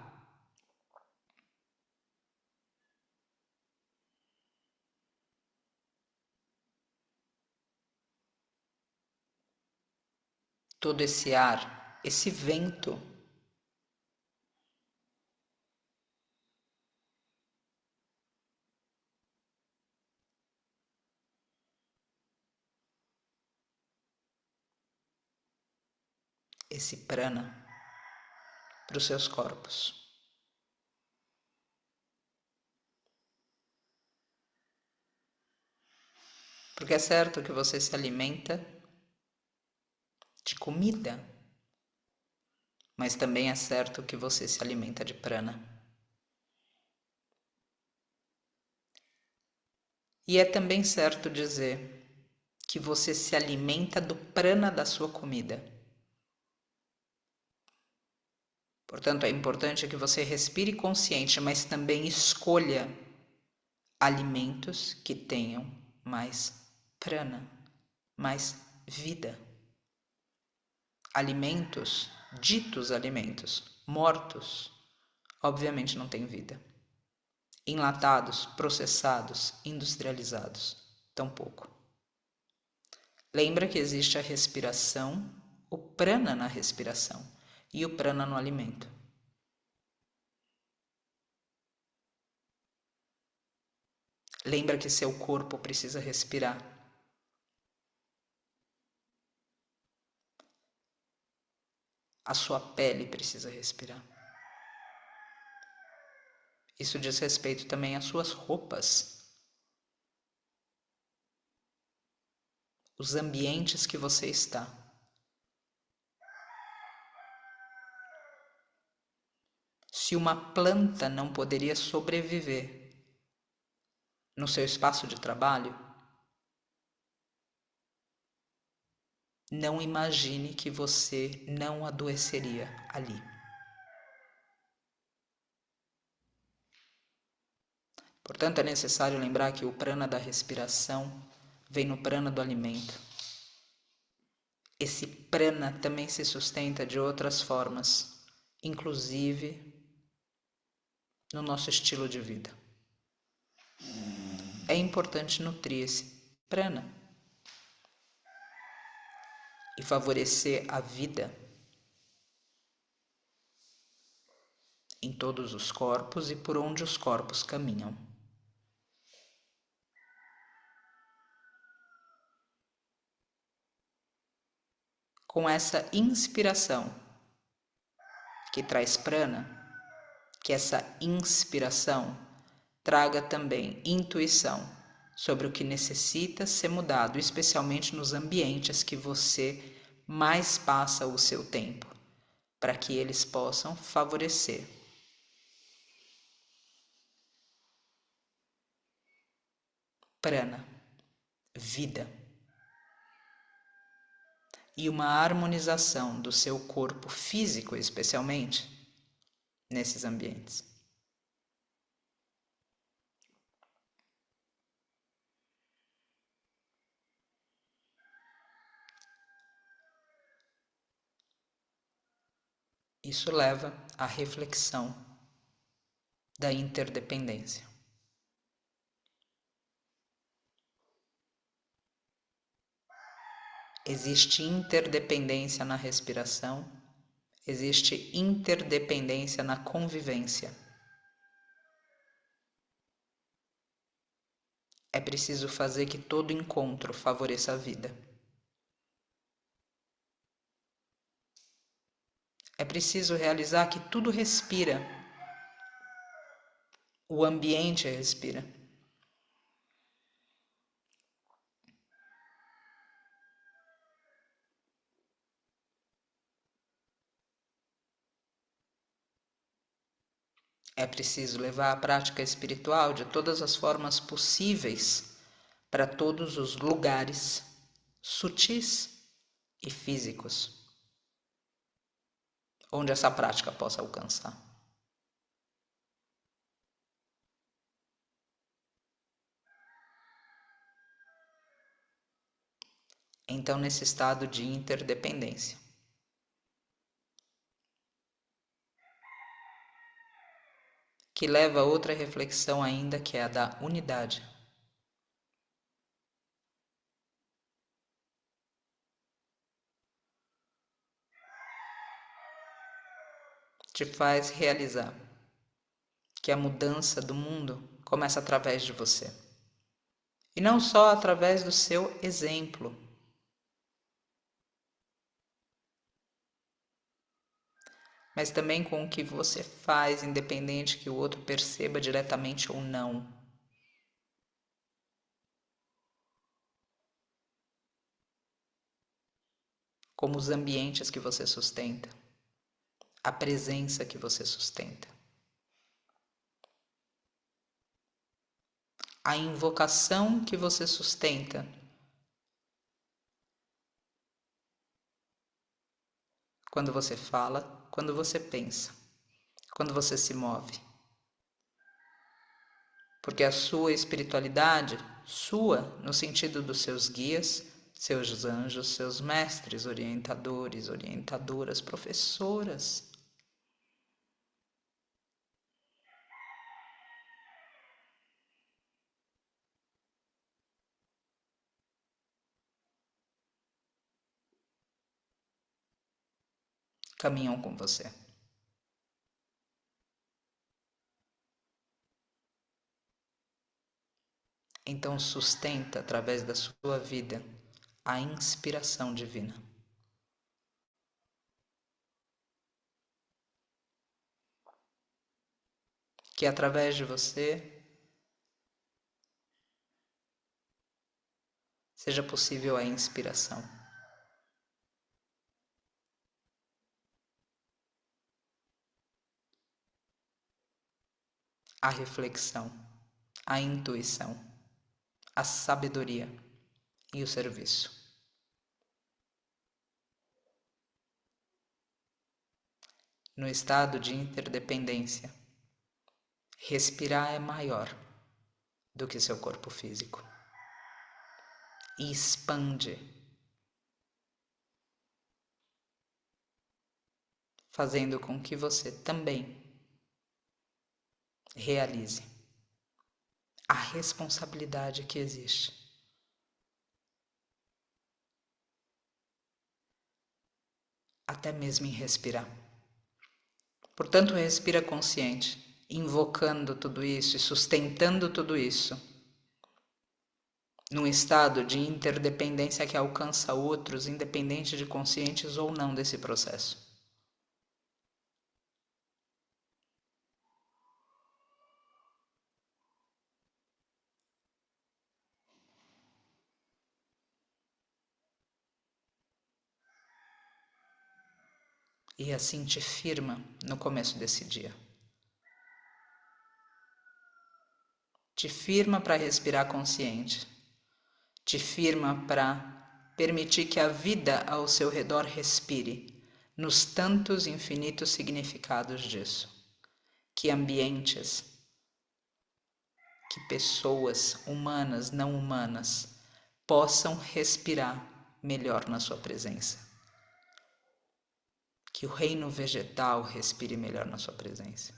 todo esse ar, esse vento, esse prana para os seus corpos. Porque é certo que você se alimenta de comida, mas também é certo que você se alimenta de prana. E é também certo dizer que você se alimenta do prana da sua comida. Portanto, é importante que você respire consciente, mas também escolha alimentos que tenham mais prana, mais vida. Alimentos, ditos alimentos, mortos, obviamente não têm vida. Enlatados, processados, industrializados, tampouco. Lembra que existe a respiração, o prana na respiração e o prana no alimento. Lembra que seu corpo precisa respirar. A sua pele precisa respirar. Isso diz respeito também às suas roupas. Os ambientes que você está. Se uma planta não poderia sobreviver no seu espaço de trabalho, não imagine que você não adoeceria ali. Portanto, é necessário lembrar que o prana da respiração vem no prana do alimento. Esse prana também se sustenta de outras formas, inclusive no nosso estilo de vida. É importante nutrir esse prana e favorecer a vida em todos os corpos e por onde os corpos caminham. Com essa inspiração que traz prana, que essa inspiração traga também intuição sobre o que necessita ser mudado, especialmente nos ambientes que você mais passa o seu tempo, para que eles possam favorecer. Prana, vida. E uma harmonização do seu corpo físico, especialmente, nesses ambientes. Isso leva à reflexão da interdependência. Existe interdependência na respiração, existe interdependência na convivência. É preciso fazer que todo encontro favoreça a vida. É preciso realizar que tudo respira. O ambiente respira. É preciso levar a prática espiritual de todas as formas possíveis para todos os lugares sutis e físicos onde essa prática possa alcançar. Então, nesse estado de interdependência, que leva a outra reflexão ainda, que é a da unidade. Te faz realizar que a mudança do mundo começa através de você. E não só através do seu exemplo, mas também com o que você faz, independente que o outro perceba diretamente ou não. Como os ambientes que você sustenta, a presença que você sustenta, a invocação que você sustenta, quando você fala, quando você pensa, quando você se move. Porque a sua espiritualidade, sua no sentido dos seus guias, seus anjos, seus mestres, orientadores, orientadoras, professoras, caminham com você. Então sustenta através da sua vida a inspiração divina. Que através de você seja possível a inspiração. A reflexão, a intuição, a sabedoria e o serviço. No estado de interdependência, respirar é maior do que seu corpo físico e expande, fazendo com que você também realize a responsabilidade que existe até mesmo em respirar. Portanto, respira consciente, invocando tudo isso e sustentando tudo isso num estado de interdependência que alcança outros, independente de conscientes ou não desse processo. E assim te firma no começo desse dia. Te firma para respirar consciente. Te firma para permitir que a vida ao seu redor respire nos tantos infinitos significados disso. Que ambientes, que pessoas humanas, não humanas, possam respirar melhor na sua presença. Que o reino vegetal respire melhor na sua presença.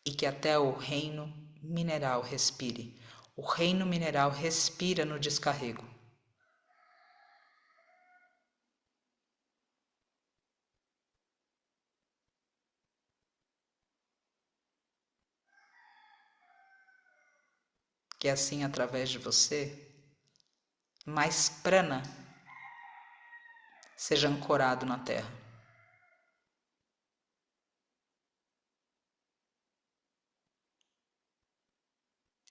E que até o reino mineral respire. O reino mineral respira no descarrego. Que assim, através de você, mais prana seja ancorado na terra.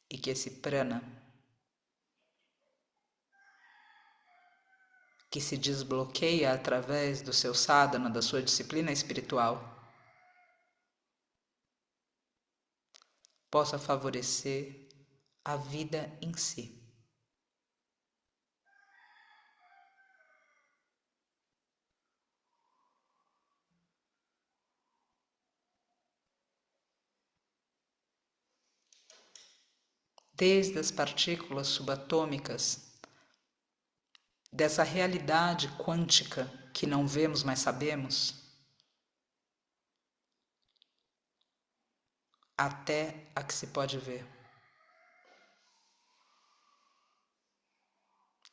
E que esse prana, que se desbloqueia através do seu sadhana, da sua disciplina espiritual, possa favorecer a vida em si. Desde as partículas subatômicas, dessa realidade quântica que não vemos, mas sabemos, até a que se pode ver.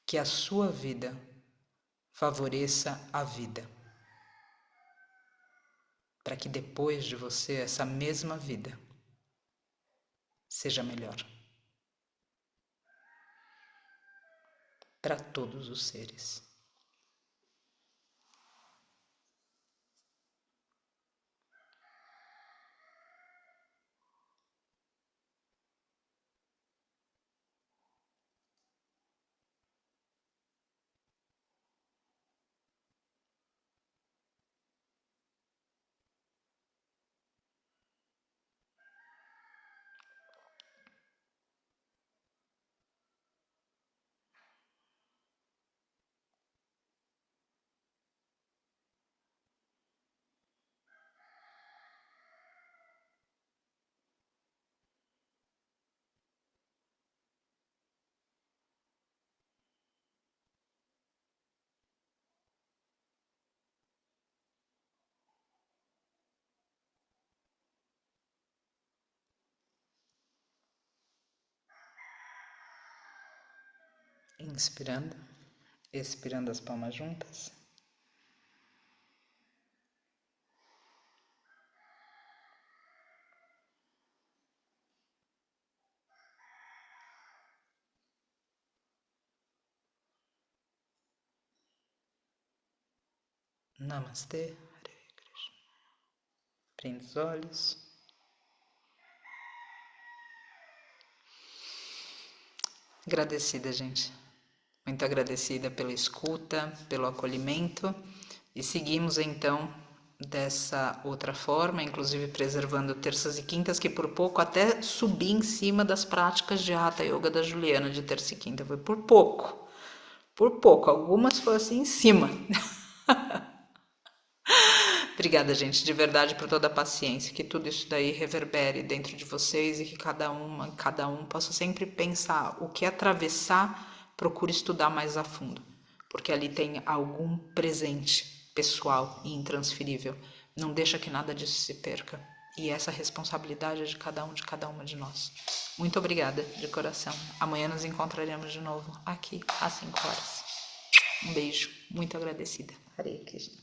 Que a sua vida favoreça a vida, para que depois de você essa mesma vida seja melhor para todos os seres. Inspirando, expirando as palmas juntas. Namastê, Hare Krishna. Prende os olhos. Agradecida, gente. Muito agradecida pela escuta, pelo acolhimento. E seguimos então dessa outra forma, inclusive preservando terças e quintas, que por pouco até subi em cima das práticas de Hatha Yoga da Juliana de terça e quinta. Foi por pouco. Por pouco. Algumas foram assim em cima. Obrigada, gente, de verdade, por toda a paciência, que tudo isso daí reverbere dentro de vocês e que cada um possa sempre pensar o que atravessar, procure estudar mais a fundo, porque ali tem algum presente pessoal e intransferível. Não deixa que nada disso se perca. E essa responsabilidade é de cada um, de cada uma de nós. Muito obrigada, de coração. Amanhã nos encontraremos de novo aqui às 5 horas. Um beijo, muito agradecida. Hare Krishna.